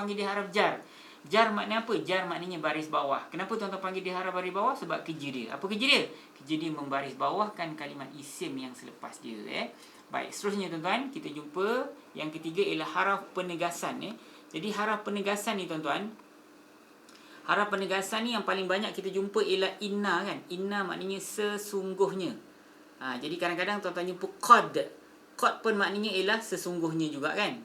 panggil dia haraf jar. Jar maknanya apa? Jar maknanya baris bawah. Kenapa tuan-tuan panggil dia haraf baris bawah? Sebab kerja dia. Apa kerja dia? Kerja dia membaris bawahkan kalimat isim yang selepas dia. Baik, seterusnya tuan-tuan, kita jumpa yang ketiga ialah haraf penegasan. Jadi haraf penegasan ni tuan-tuan, haraf penegasan ni yang paling banyak kita jumpa ialah inna kan. Inna maknanya sesungguhnya. Jadi kadang-kadang tuan-tuan jumpa qad. Qad pun maknanya ialah sesungguhnya juga kan.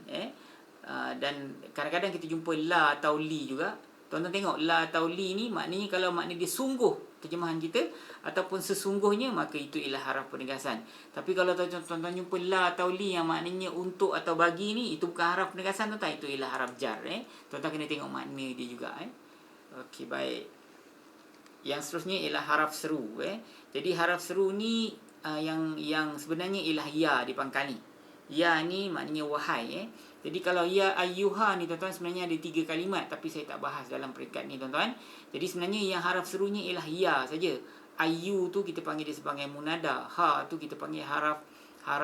Dan kadang-kadang kita jumpa la atau li juga. Tuan-tuan tengok la atau li ni maknanya kalau makna dia sungguh terjemahan kita ataupun sesungguhnya, maka itu ialah haraf penegasan. Tapi kalau tuan-tuan jumpa la atau li yang maknanya untuk atau bagi ni, itu bukan haraf penegasan tuan-tuan, itu ialah haraf jar. Tuan-tuan kena tengok makna dia juga. Okey, baik. Yang seterusnya ialah haraf seru. Jadi haraf seru ni yang sebenarnya ialah ya di pangkal ni. Ya ni maknanya wahai. Jadi kalau ya ayyuha ni tuan-tuan sebenarnya ada 3 kalimat, tapi saya tak bahas dalam peringkat ni tuan-tuan. Jadi sebenarnya yang haraf serunya ialah ya saja. Ayyu tu kita panggil dia sebagai munada. Ha tu kita panggil haraf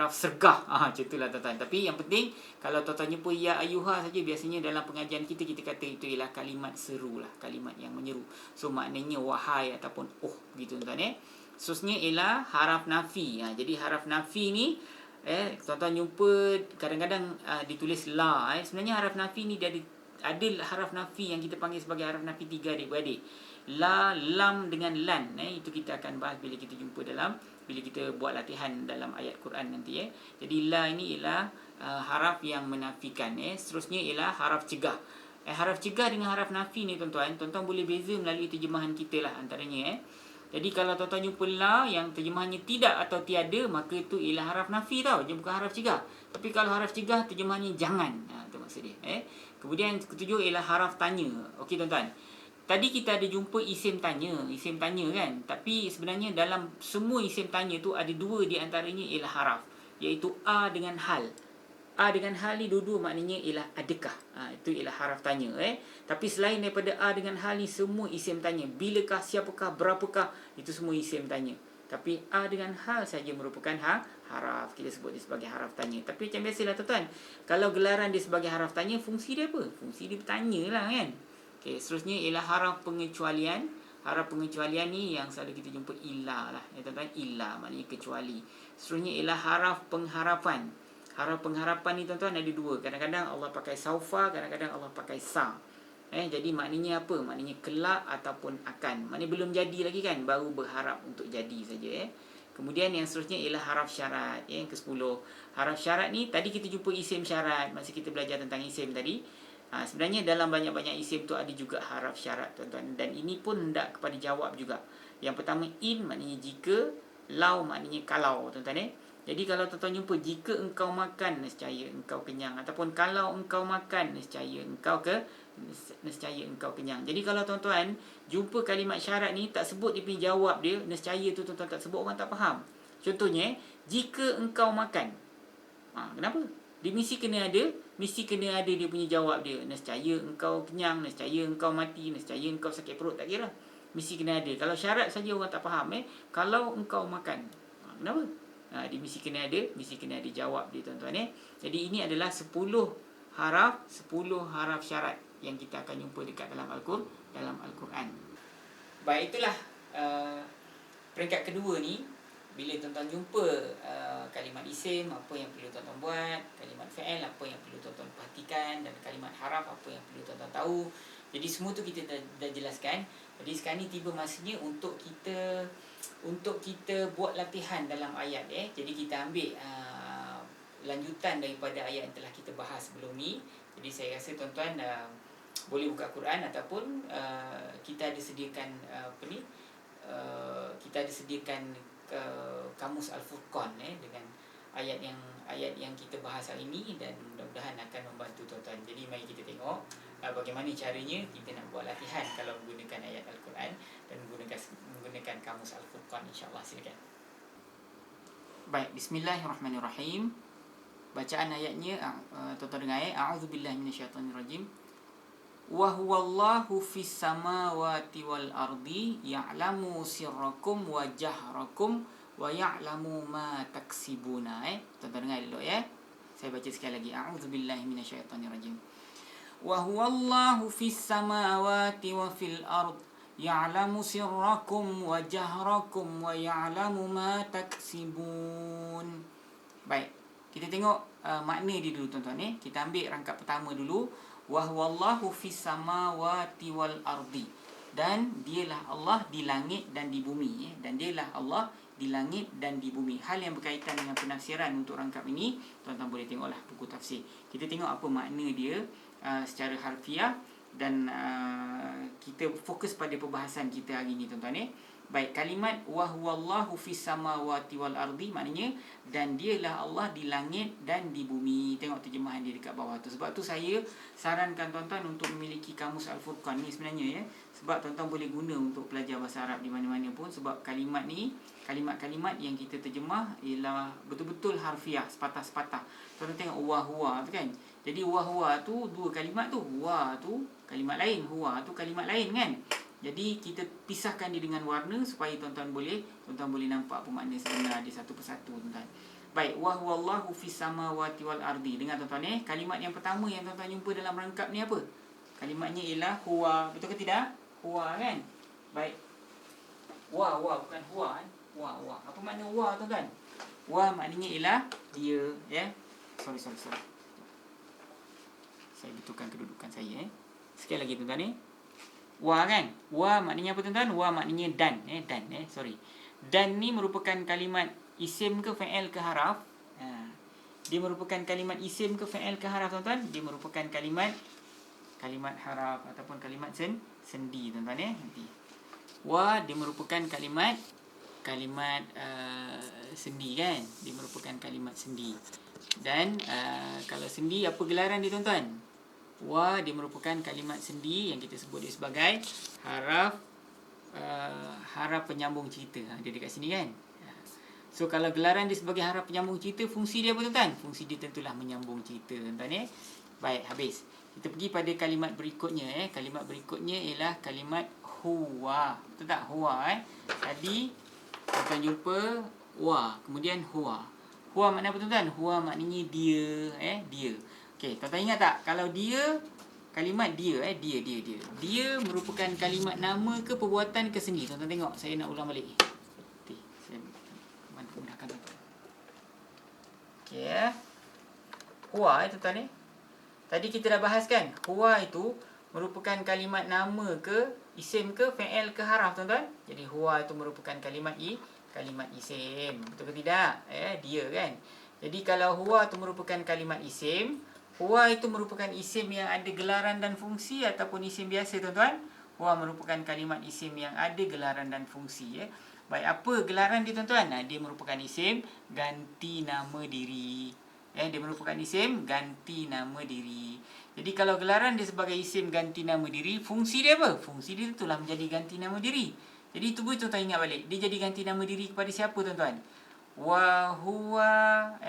sergah. Macam itulah tuan-tuan. Tapi yang penting kalau tuan-tuan jumpa ya ayyuha saja, biasanya dalam pengajian kita kata itu ialah kalimat seru lah, kalimat yang menyeru. So maknanya wahai ataupun begitu tuan-tuan. Seterusnya ialah haraf nafi. Jadi haraf nafi ni tuan-tuan jumpa kadang-kadang ditulis la. Sebenarnya haraf nafi ni dia ada haraf nafi yang kita panggil sebagai haraf nafi 3 adik-beradik. La, lam dengan lan. Itu kita akan bahas bila kita jumpa bila kita buat latihan dalam ayat Quran nanti. Jadi la ini ialah haraf yang menafikan. Seterusnya ialah haraf cegah. Haraf cegah dengan haraf nafi ni tuan-tuan boleh beza melalui terjemahan kita lah antaranya. Jadi kalau tuan-tuan jumpa la yang terjemahannya tidak atau tiada, maka itu ialah haraf nafi tau, dia bukan haraf cegah. Tapi kalau haraf cegah terjemahannya jangan. Itu maksud dia. Kemudian ketujuh ialah haraf tanya. Okey tuan-tuan. Tadi kita ada jumpa isim tanya kan. Tapi sebenarnya dalam semua isim tanya tu ada 2 di antaranya ialah haraf, iaitu a dengan hal. A dengan hal ni dua-dua maknanya ialah adakah. Itu ialah haraf tanya. Tapi selain daripada a dengan hal ni, semua isim tanya. Bilakah, siapakah, berapakah, itu semua isim tanya. Tapi a dengan hal saja merupakan haraf. Kita sebut dia sebagai haraf tanya. Tapi macam biasalah tuan-tuan, kalau gelaran dia sebagai haraf tanya, fungsi dia apa? Fungsi dia bertanya lah kan. Okay, seterusnya ialah haraf pengecualian. Haraf pengecualian ni yang selalu kita jumpa illa lah. Tuan-tuan, illa maknanya kecuali. Seterusnya ialah haraf pengharapan. Haraf pengharapan ni tuan-tuan ada 2. Kadang-kadang Allah pakai saufa, kadang-kadang Allah pakai sa. Jadi maknanya apa? Maknanya kelak ataupun akan. Maknanya belum jadi lagi kan, baru berharap untuk jadi saja. Kemudian yang seterusnya ialah haraf syarat. Yang ke-10. Haraf syarat ni tadi kita jumpa isim syarat masa kita belajar tentang isim tadi. Sebenarnya dalam banyak-banyak isim tu ada juga haraf syarat tuan-tuan, dan ini pun hendak kepada jawab juga. Yang pertama in maknanya jika, lau maknanya kalau tuan-tuan. Jadi kalau tuan-tuan jumpa jika engkau makan, nescaya engkau kenyang, ataupun kalau engkau makan, nescaya engkau kenyang. Jadi kalau tuan-tuan jumpa kalimat syarat ni tak sebut dia punya jawab dia, nescaya tu tuan-tuan tak sebut, orang tak faham. Contohnya jika engkau makan. Kenapa? Dia mesti kena ada dia punya jawab dia. Nescaya engkau kenyang, nescaya engkau mati, nescaya engkau sakit perut, tak kira. Mesti kena ada. Kalau syarat saja orang tak faham. Kalau engkau makan. Kenapa? Dia mesti kena ada jawab dia tuan-tuan. Jadi ini adalah 10 haraf syarat yang kita akan jumpa dekat dalam Al-Quran. Baik, itulah peringkat kedua ni. Bila tuan-tuan jumpa kalimat isim, apa yang perlu tuan-tuan buat, kalimat fi'il, apa yang perlu tuan-tuan perhatikan, dan kalimat haraf, apa yang perlu tuan-tuan tahu. Jadi semua tu kita dah jelaskan. Jadi sekarang ni tiba masanya untuk kita buat latihan dalam ayat. Jadi kita ambil lanjutan daripada ayat yang telah kita bahas sebelum ni. Jadi saya rasa tuan-tuan boleh buka Quran, ataupun kita ada sediakan kita ada sediakan kamus Al-Furqan dengan ayat yang kita bahas hari ini, dan mudah-mudahan akan membantu tuan-tuan. Jadi mari kita tengok bagaimana caranya kita nak buat latihan kalau menggunakan ayat Al-Quran dan menggunakan kamus Al-Furqan, insya-Allah. Silakan. Baik, bismillahirrahmanirrahim. Bacaan ayatnya tuan-tuan dengar. A'udzubillahi minasyaitonirrajim. Wa huwallahu fis samawati wal ardi ya'lamu sirrakum wa jahrakum wa ya'lamu ma taksibuna. Tuan-tuan dengar dulu ya. Saya baca sekali lagi. A'udzubillahi minasyaitonirrajim. Wa huwallahu fis samawati wa fil ard. Ya'lamu sirrakum wa jahrakum wa ya'lamu ma taksibun. Baik, kita tengok makna dia dulu tuan-tuan. Kita ambil rangkap pertama dulu. Wa huwallahu fis samawati wal ardi. Dan dialah Allah di langit dan di bumi. Dan dialah Allah di langit dan di bumi. Hal yang berkaitan dengan penafsiran untuk rangkap ini, tuan-tuan boleh tengoklah buku tafsir. Kita tengok apa makna dia secara harfiah. Dan kita fokus pada perbahasan kita hari ni tuan-tuan. Baik, kalimat wa huwallahu fis samawati wal ardi maknanya dan dialah Allah di langit dan di bumi. Tengok terjemahan dia dekat bawah tu. Sebab tu saya sarankan tuan-tuan untuk memiliki kamus Al-Furqan ni sebenarnya sebab tuan-tuan boleh guna untuk belajar bahasa Arab di mana-mana pun, sebab kalimat ni, kalimat-kalimat yang kita terjemah ialah betul-betul harfiah, sepatah-sepatah. Tuan-tuan tengok wa huwa tu kan. Jadi wa huwa tu dua kalimat tu. Wa tu kalimat lain, huwa tu kalimat lain kan. Jadi kita pisahkan dia dengan warna supaya tuan-tuan boleh nampak apa makna sebenar dia satu persatu tuan-tuan. Baik, wa huwallahu fis samawati wal ardi. Dengar tuan-tuan kalimat yang pertama yang tuan-tuan jumpa dalam rangkap ni apa? Kalimatnya ialah huwa. Betul ke tidak? Huwa kan? Baik. Wa bukan huwa wa. Apa makna wa tuan-tuan? Wa maknanya ialah dia Sorry. Saya betulkan kedudukan saya Sekali lagi tuan-tuan Wa kan? Wa maknanya apa tuan-tuan? Wa maknanya dan Dan ni merupakan kalimat isim ke fa'il ke haraf? Dia merupakan kalimat isim ke fa'il ke haraf tuan-tuan? Dia merupakan kalimat haraf ataupun kalimat sendi tuan-tuan nanti. Wa dia merupakan kalimat sendi kan? Dia merupakan kalimat sendi. Dan kalau sendi apa gelaran dia tuan-tuan? Wa dia merupakan kalimat sendi yang kita sebut dia sebagai haraf penyambung cerita. Dia dekat sini kan. So kalau gelaran dia sebagai haraf penyambung cerita, fungsi dia apa tuan-tuan? Fungsi dia tentulah menyambung cerita tuan-tuan Baik, habis. Kita pergi pada kalimat berikutnya Kalimat berikutnya ialah kalimat huwa. Betul tak? Huwa Tadi tuan-tuan jumpa wa, kemudian huwa. Huwa makna apa tuan-tuan? Huwa maknanya dia dia. Okey, tuan-tuan ingat tak kalau dia kalimat dia dia merupakan kalimat nama ke perbuatan ke sendi? Tuan-tuan tengok, saya nak ulang balik. Saya mudahkan tuan-tuan. Okey huwa tuan-tuan Tadi kita dah bahas kan, huwa itu merupakan kalimat nama ke isim ke fa'il ke haraf tuan-tuan. Jadi huwa itu merupakan kalimat isim. Betul ke tidak? Dia kan. Jadi kalau huwa itu merupakan kalimat isim, huwa itu merupakan isim yang ada gelaran dan fungsi ataupun isim biasa tuan-tuan? Huwa merupakan kalimat isim yang ada gelaran dan fungsi Baik, apa gelaran dia tuan-tuan? Dia merupakan isim ganti nama diri. Dia merupakan isim ganti nama diri. Jadi kalau gelaran dia sebagai isim ganti nama diri, fungsi dia apa? Fungsi dia itulah menjadi ganti nama diri. Jadi tunggu tuan-tuan ingat balik. Dia jadi ganti nama diri kepada siapa tuan-tuan? Wa huwa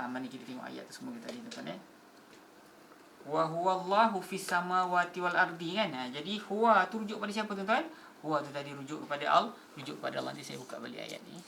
mana kita tengok ayat tu semua tadi tuan-tuan Wa huwallahu fis samawati wal ardi kan. Jadi huwa tu rujuk pada siapa tuan-tuan? Huwa tu tadi rujuk kepada Allah. Nanti saya buka balik ayat ni.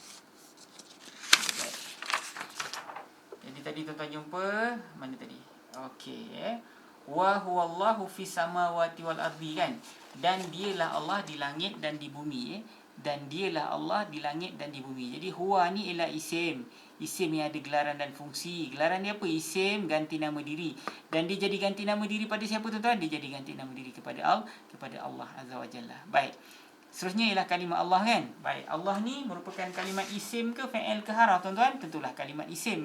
Jadi tadi tuan-tuan jumpa mana tadi? Okey Wa huwallahu fis samawati wal ardi kan. Dan dialah Allah di langit dan di bumi Dan dialah Allah di langit dan di bumi. Jadi huwa ni ialah isim yang ada gelaran dan fungsi. Gelaran dia apa? Isim ganti nama diri. Dan dia jadi ganti nama diri pada siapa tuan-tuan? Dia jadi ganti nama diri kepada Allah Azza wa Jalla. Baik. Seterusnya ialah kalimat Allah kan. Baik, Allah ni merupakan kalimat isim ke fa'il ke haraf tuan-tuan? Tentulah kalimat isim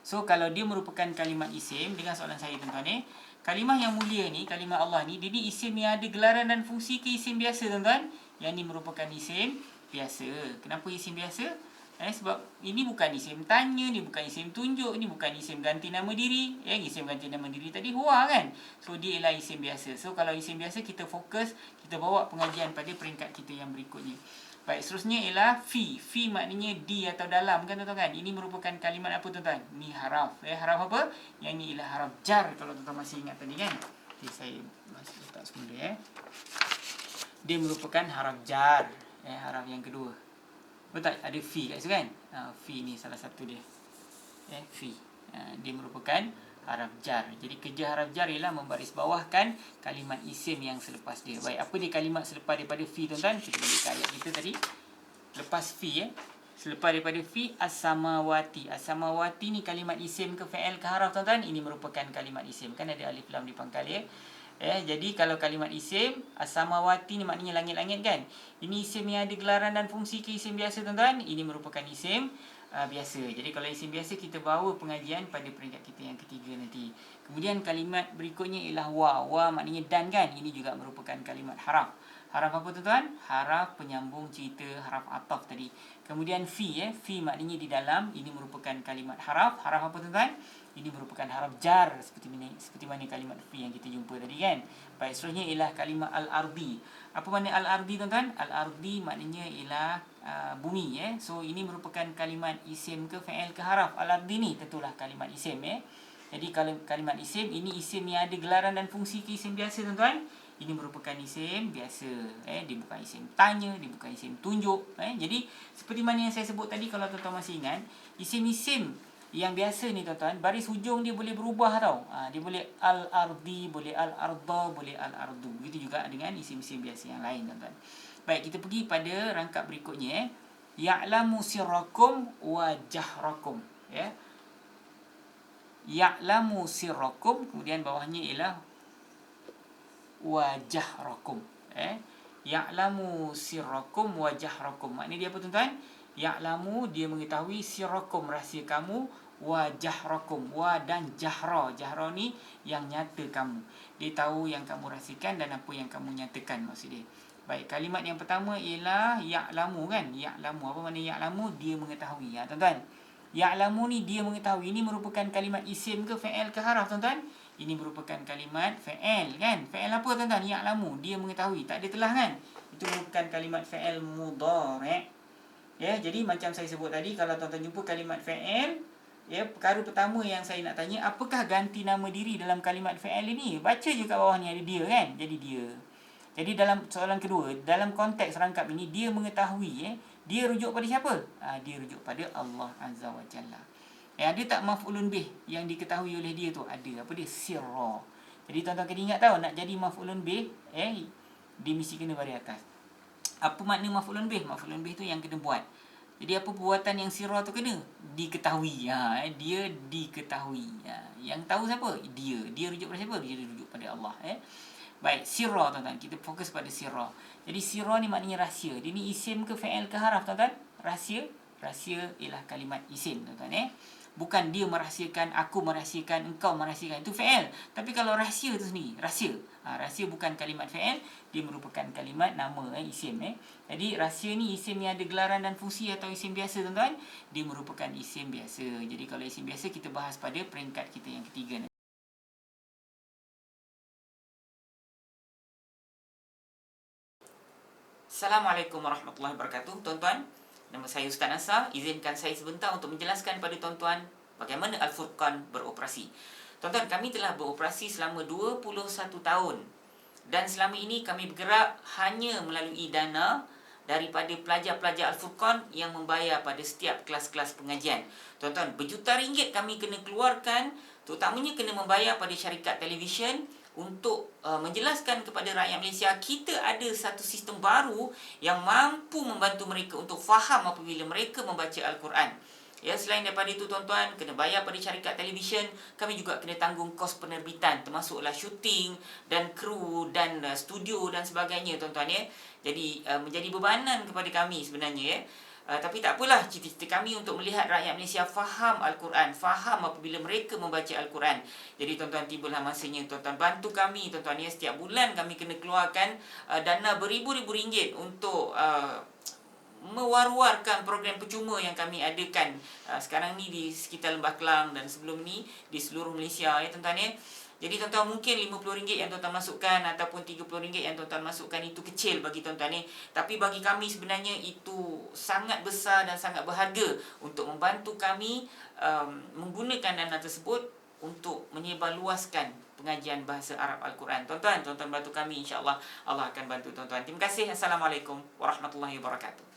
So kalau dia merupakan kalimat isim, dengan soalan saya tuan-tuan kalimah yang mulia ni, kalimah Allah ni, dia ni isim yang ada gelaran dan fungsi ke isim biasa tuan-tuan? Yang ni merupakan isim biasa. Kenapa isim biasa? Sebab ini bukan isim tanya, ni bukan isim tunjuk, ni bukan isim ganti nama diri. Isim ganti nama diri tadi huwa kan. So dia ialah isim biasa. So kalau isim biasa kita fokus, kita bawa pengajian pada peringkat kita yang berikutnya. Baik, seterusnya ialah fi. Fi maknanya di atau dalam kan tuan-tuan kan. Ini merupakan kalimat apa tuan-tuan? Ni haraf. Haraf apa? Yang ni ialah haraf jar kalau tuan-tuan masih ingat tadi kan. Okay, saya masih letak semula Dia merupakan haraf jar. Haraf yang kedua. Betul tak? Ada fi kat situ kan. Fi ni salah satu dia. Fi. Dia merupakan haraf jar. Jadi kerja haraf jar ialah membarisbawahkan kalimat isim yang selepas dia. Baik, apa dia kalimat selepas daripada fi tuan-tuan? Kita balik ke ayat kita tadi. Lepas fi selepas daripada fi as-samawati. As-samawati ni kalimat isim ke fi'il ke haraf tuan-tuan? Ini merupakan kalimat isim. Kan ada alif lam di pangkal ya. Jadi kalau kalimat isim as-samawati ni maknanya langit-langit kan. Ini isim yang ada gelaran dan fungsi ke isim biasa tuan-tuan. Ini merupakan isim biasa. Jadi kalau isim biasa kita bawa pengajian pada peringkat kita yang ketiga nanti. Kemudian kalimat berikutnya ialah wa. Wa maknanya dan kan. Ini juga merupakan kalimat haraf. Haraf apa tuan-tuan? Haraf penyambung cerita, haraf ataf tadi. Kemudian fi fi maknanya di dalam. Ini merupakan kalimat haraf. Haraf apa tuan-tuan? Ini merupakan haraf jar seperti mana kalimat fi yang kita jumpa tadi kan. Baik, seterusnya ialah kalimat al-ardi. Apa makna al-ardi tuan-tuan? Al-ardi maknanya ialah bumi So ini merupakan kalimat isim ke fi'il ke haraf. Al-ardi ni tentulah kalimat isim Jadi kalau kalimat isim, ini isim yang ada gelaran dan fungsi ke isim biasa tuan-tuan. Ini merupakan isim biasa dia bukan isim tanya, dia bukan isim tunjuk Jadi seperti mana yang saya sebut tadi, kalau tuan-tuan masih ingat, isim-isim yang biasa ni tuan-tuan, baris hujung dia boleh berubah tau. Dia boleh al-ardi, boleh al-arda, boleh al-ardu. Begitu juga dengan isim-isim biasa yang lain tuan-tuan. Baik, kita pergi pada rangkap berikutnya Ya'lamu sirrakum wa jahrakum Ya'lamu sirrakum, kemudian bawahnya ialah wa jahrakum Ya'lamu sirrakum wa jahrakum. Maknanya dia apa tuan-tuan? Ya'lamu, dia mengetahui, sirrakum, rahsia kamu, wa jahrakum, wa dan jahra. Jahra ni yang nyata kamu. Dia tahu yang kamu rahsiakan dan apa yang kamu nyatakan, maksud dia. Baik, kalimat yang pertama ialah ya'lamu kan. Ya'lamu, apa makna ya'lamu? Dia mengetahui tuan-tuan. Ya'lamu ni dia mengetahui. Ini merupakan kalimat isim ke fi'il ke haraf tuan-tuan? Ini merupakan kalimat fi'il kan. Fi'il apa tuan-tuan? Ya'lamu, dia mengetahui. Tak ada telah kan. Itu merupakan kalimat fi'il mudhari'. Jadi macam saya sebut tadi, kalau tuan-tuan jumpa kalimat fi'il, perkara pertama yang saya nak tanya, apakah ganti nama diri dalam kalimat fi'il ini? Baca je kat bawah ni ada dia kan. Jadi dia. Jadi dalam soalan kedua, dalam konteks rangkap ini, dia mengetahui dia rujuk pada siapa? Dia rujuk pada Allah Azza wa Jalla. Dia tak maf'ulun bih yang diketahui oleh dia tu. Ada apa dia? Sirra. Jadi tuan-tuan kena ingat tahu, nak jadi maf'ulun bih, dia mesti kena baris atas. Apa makna maf'ulun bih? Maf'ulun bih tu yang kena buat. Jadi apa perbuatan yang sirra tu kena? Diketahui. Dia diketahui. Yang tahu siapa? Dia. Dia rujuk pada siapa? Dia rujuk pada Allah. Baik, sirra tuan-tuan. Kita fokus pada sirra. Jadi sirra ni maknanya rahsia. Dia ni isim ke fi'il ke haraf tuan-tuan? Rahsia. Rahsia ialah kalimat isim tuan-tuan Bukan dia merahsiakan, aku merahsiakan, engkau merahsiakan. Itu fi'il. Tapi kalau rahsia tu sendiri, rahsia. Rahsia bukan kalimat fi'il, dia merupakan kalimat nama isim Jadi rahsia ni isim yang ada gelaran dan fungsi atau isim biasa tuan-tuan, dia merupakan isim biasa. Jadi kalau isim biasa kita bahas pada peringkat kita yang ketiga nanti. Assalamualaikum warahmatullahi wabarakatuh tuan-tuan. Nama saya Ustaz Nasar. Izinkan saya sebentar untuk menjelaskan pada tuan-tuan bagaimana Al-Furqan beroperasi. Tuan-tuan, kami telah beroperasi selama 21 tahun. Dan selama ini kami bergerak hanya melalui dana daripada pelajar-pelajar Al-Furqan yang membayar pada setiap kelas-kelas pengajian. Tuan-tuan, berjuta ringgit kami kena keluarkan, terutamanya kena membayar pada syarikat televisyen untuk menjelaskan kepada rakyat Malaysia kita ada satu sistem baru yang mampu membantu mereka untuk faham apabila mereka membaca Al-Quran. Selain daripada itu tuan-tuan, kena bayar pada syarikat televisyen, kami juga kena tanggung kos penerbitan termasuklah syuting dan kru dan studio dan sebagainya tuan-tuan Jadi menjadi bebanan kepada kami sebenarnya tapi tak apalah, cita-cita kami untuk melihat rakyat Malaysia faham Al-Quran, faham apabila mereka membaca Al-Quran. Jadi tuan-tuan, tibalah masanya tuan-tuan bantu kami tuan-tuan Setiap bulan kami kena keluarkan dana beribu-ribu ringgit untuk mewar-warkan program percuma yang kami adakan sekarang ni di sekitar Lembah Kelang dan sebelum ni di seluruh Malaysia tuan-tuan Jadi tuan-tuan, mungkin RM50 yang tuan-tuan masukkan ataupun RM30 yang tuan-tuan masukkan itu kecil bagi tuan-tuan Tapi bagi kami sebenarnya itu sangat besar dan sangat berharga untuk membantu kami menggunakan dana tersebut untuk menyebarluaskan pengajian bahasa Arab Al-Quran. Tuan-tuan bantu kami, insya-Allah Allah akan bantu tuan-tuan. Terima kasih. Assalamualaikum warahmatullahi wabarakatuh.